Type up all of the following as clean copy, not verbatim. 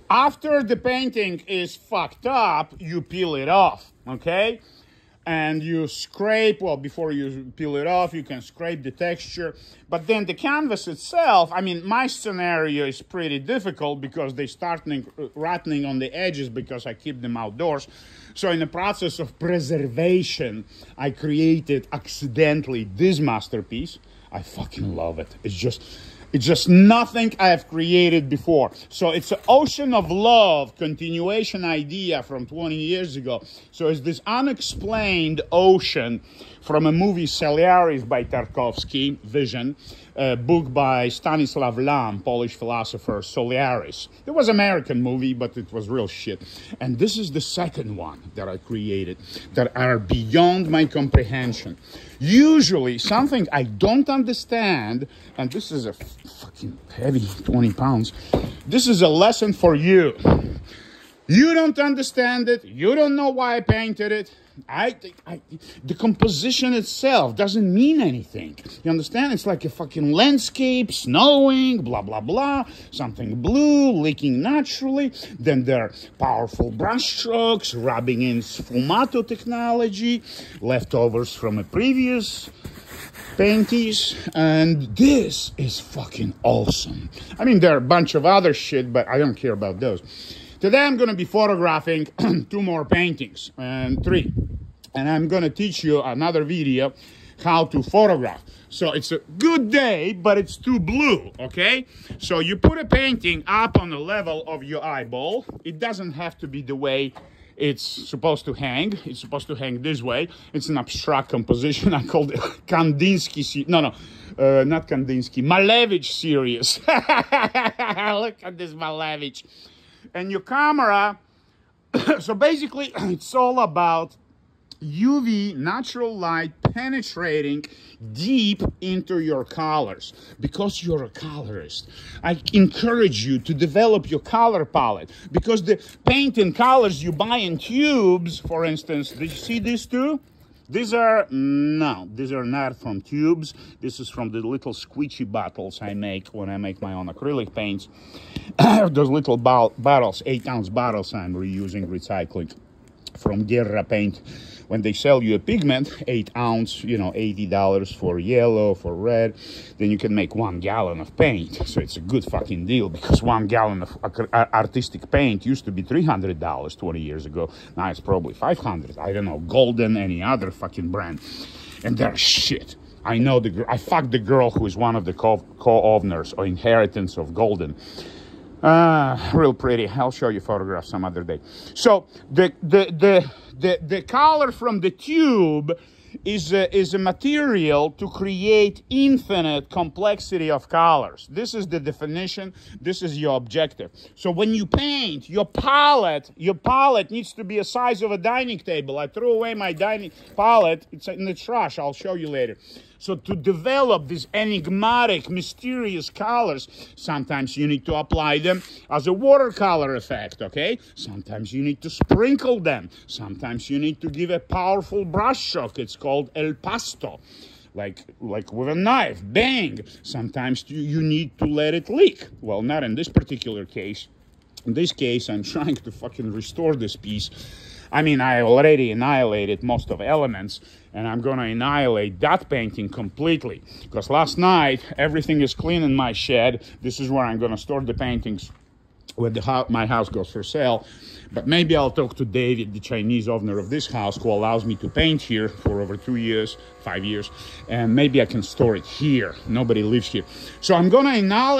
After the painting is fucked up, you peel it off, okay? And you scrape, well, before you peel it off, you can scrape the texture. But then the canvas itself, I mean, my scenario is pretty difficult because they start rotting on the edges because I keep them outdoors. So in the process of preservation, I created accidentally this masterpiece. I fucking love it. It's just nothing I have created before. So it's an ocean of love continuation idea from 20 years ago. So it's this unexplained ocean from a movie Saliaris by Tarkovsky, Vision, a book by Stanislav Lam, Polish philosopher, Solaris. It was an American movie, but it was real shit. And this is the second one that I created that are beyond my comprehension. Usually something I don't understand, and this is a fucking heavy 20 pounds. This is a lesson for you. You don't understand it. You don't know why I painted it. The composition itself doesn't mean anything. You understand? It's like a fucking landscape, snowing, blah, blah, blah. Something blue, leaking naturally. Then there are powerful brush strokes, rubbing in sfumato technology, leftovers from a previous paintings, and this is fucking awesome. I mean, there are a bunch of other shit, but I don't care about those. Today I'm going to be photographing 2 more paintings, and 3. And I'm going to teach you another video how to photograph. So it's a good day, but it's too blue, okay? So you put a painting up on the level of your eyeball. It doesn't have to be the way it's supposed to hang. It's supposed to hang this way. It's an abstract composition. I called it Kandinsky. Not Kandinsky. Malevich series. Look at this Malevich. And your camera, so basically it's all about UV, natural light, penetrating deep into your colors. Because you're a colorist, I encourage you to develop your color palette. Because the paint and colors you buy in tubes, for instance, did you see these two? These are not from tubes. This is from the little squeegee bottles I make when I make my own acrylic paints. Those little bottles, 8-ounce bottles I'm reusing, recycling from Guerra Paint. When they sell you a pigment, 8-ounce, you know, $80 for yellow, for red, then you can make 1 gallon of paint. So it's a good fucking deal, because 1 gallon of artistic paint used to be $300 20 years ago. Now it's probably $500. I don't know, Golden, any other fucking brand. And they're shit. I know I fucked the girl who is one of the co-owners or inheritance of Golden. Real pretty. I'll show you photographs some other day. So the color from the tube is a material to create infinite complexity of colors. This is the definition. This is your objective. So when you paint, your palette needs to be the size of a dining table. I threw away my dining palette. It's in the trash. I'll show you later. So to develop these enigmatic, mysterious colors, sometimes you need to apply them as a watercolor effect, okay? Sometimes you need to sprinkle them. Sometimes you need to give a powerful brush stroke. It's called el pasto, like with a knife, bang. Sometimes you need to let it leak. Well, not in this particular case. In this case, I'm trying to fucking restore this piece. I mean, I already annihilated most of the elements, and I'm going to annihilate that painting completely. Because last night, everything is clean in my shed. This is where I'm going to store the paintings when my house goes for sale. But maybe I'll talk to David, the Chinese owner of this house, who allows me to paint here for over 2 years, 5 years. And maybe I can store it here. Nobody lives here. So I'm going to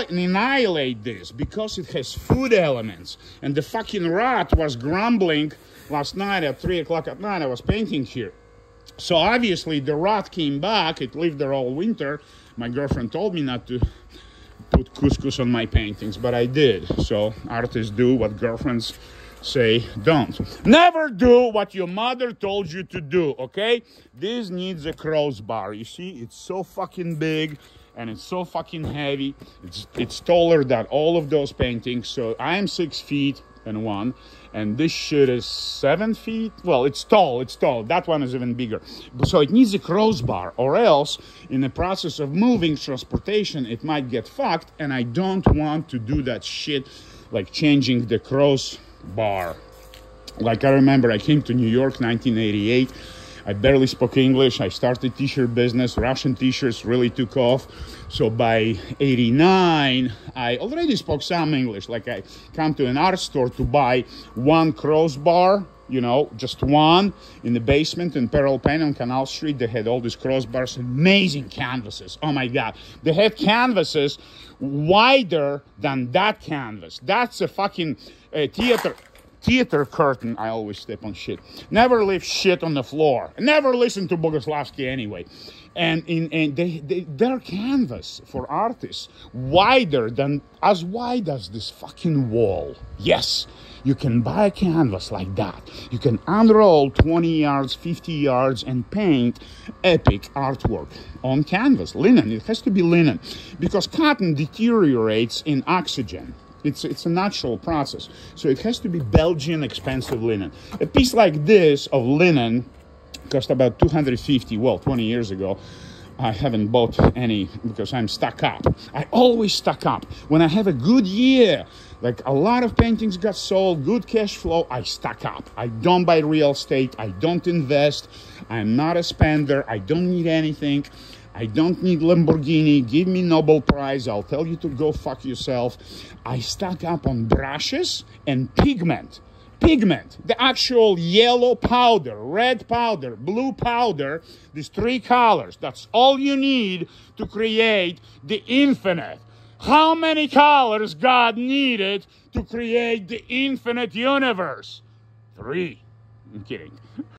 annihilate this because it has food elements. And the fucking rat was grumbling last night at 3 o'clock at night. I was painting here. So obviously the rat came back. It lived there all winter. My girlfriend told me not to put couscous on my paintings, but I did. So artists do what girlfriends say don't. Never do what your mother told you to do, okay? This needs a crossbar. You see, it's so fucking big and it's so fucking heavy. It's taller than all of those paintings. So I am 6 feet and 1, and this shit is 7 feet. Well, it's tall. That one is even bigger. So it needs a crossbar, or else in the process of moving transportation, it might get fucked, and I don't want to do that shit like changing the crossbar. Like I remember I came to New York 1988. I barely spoke English. I started t-shirt business. Russian t-shirts really took off. So by 89, I already spoke some English. Like I come to an art store to buy one crossbar, you know, just one in the basement in Pearl Pen on Canal Street. They had all these crossbars, amazing canvases. Oh my God. They had canvases wider than that canvas. That's a fucking theater curtain. I always step on shit. Never leave shit on the floor. Never listen to Bogoslowsky anyway. And their canvas for artists as wide as this fucking wall. Yes, you can buy a canvas like that. You can unroll 20 yards, 50 yards, and paint epic artwork on canvas. Linen. It has to be linen because cotton deteriorates in oxygen. It's a natural process. So it has to be Belgian expensive linen. A piece like this of linen cost about $250. Well, 20 years ago. I haven't bought any because I'm stuck up. I always stuck up. When I have a good year, like a lot of paintings got sold, good cash flow, I stuck up. I don't buy real estate. I don't invest. I'm not a spender. I don't need anything. I don't need Lamborghini. Give me Nobel Prize. I'll tell you to go fuck yourself. I stack up on brushes and pigment. Pigment, the actual yellow powder, red powder, blue powder, these three colors. That's all you need to create the infinite. How many colors God needed to create the infinite universe? 3. I'm kidding.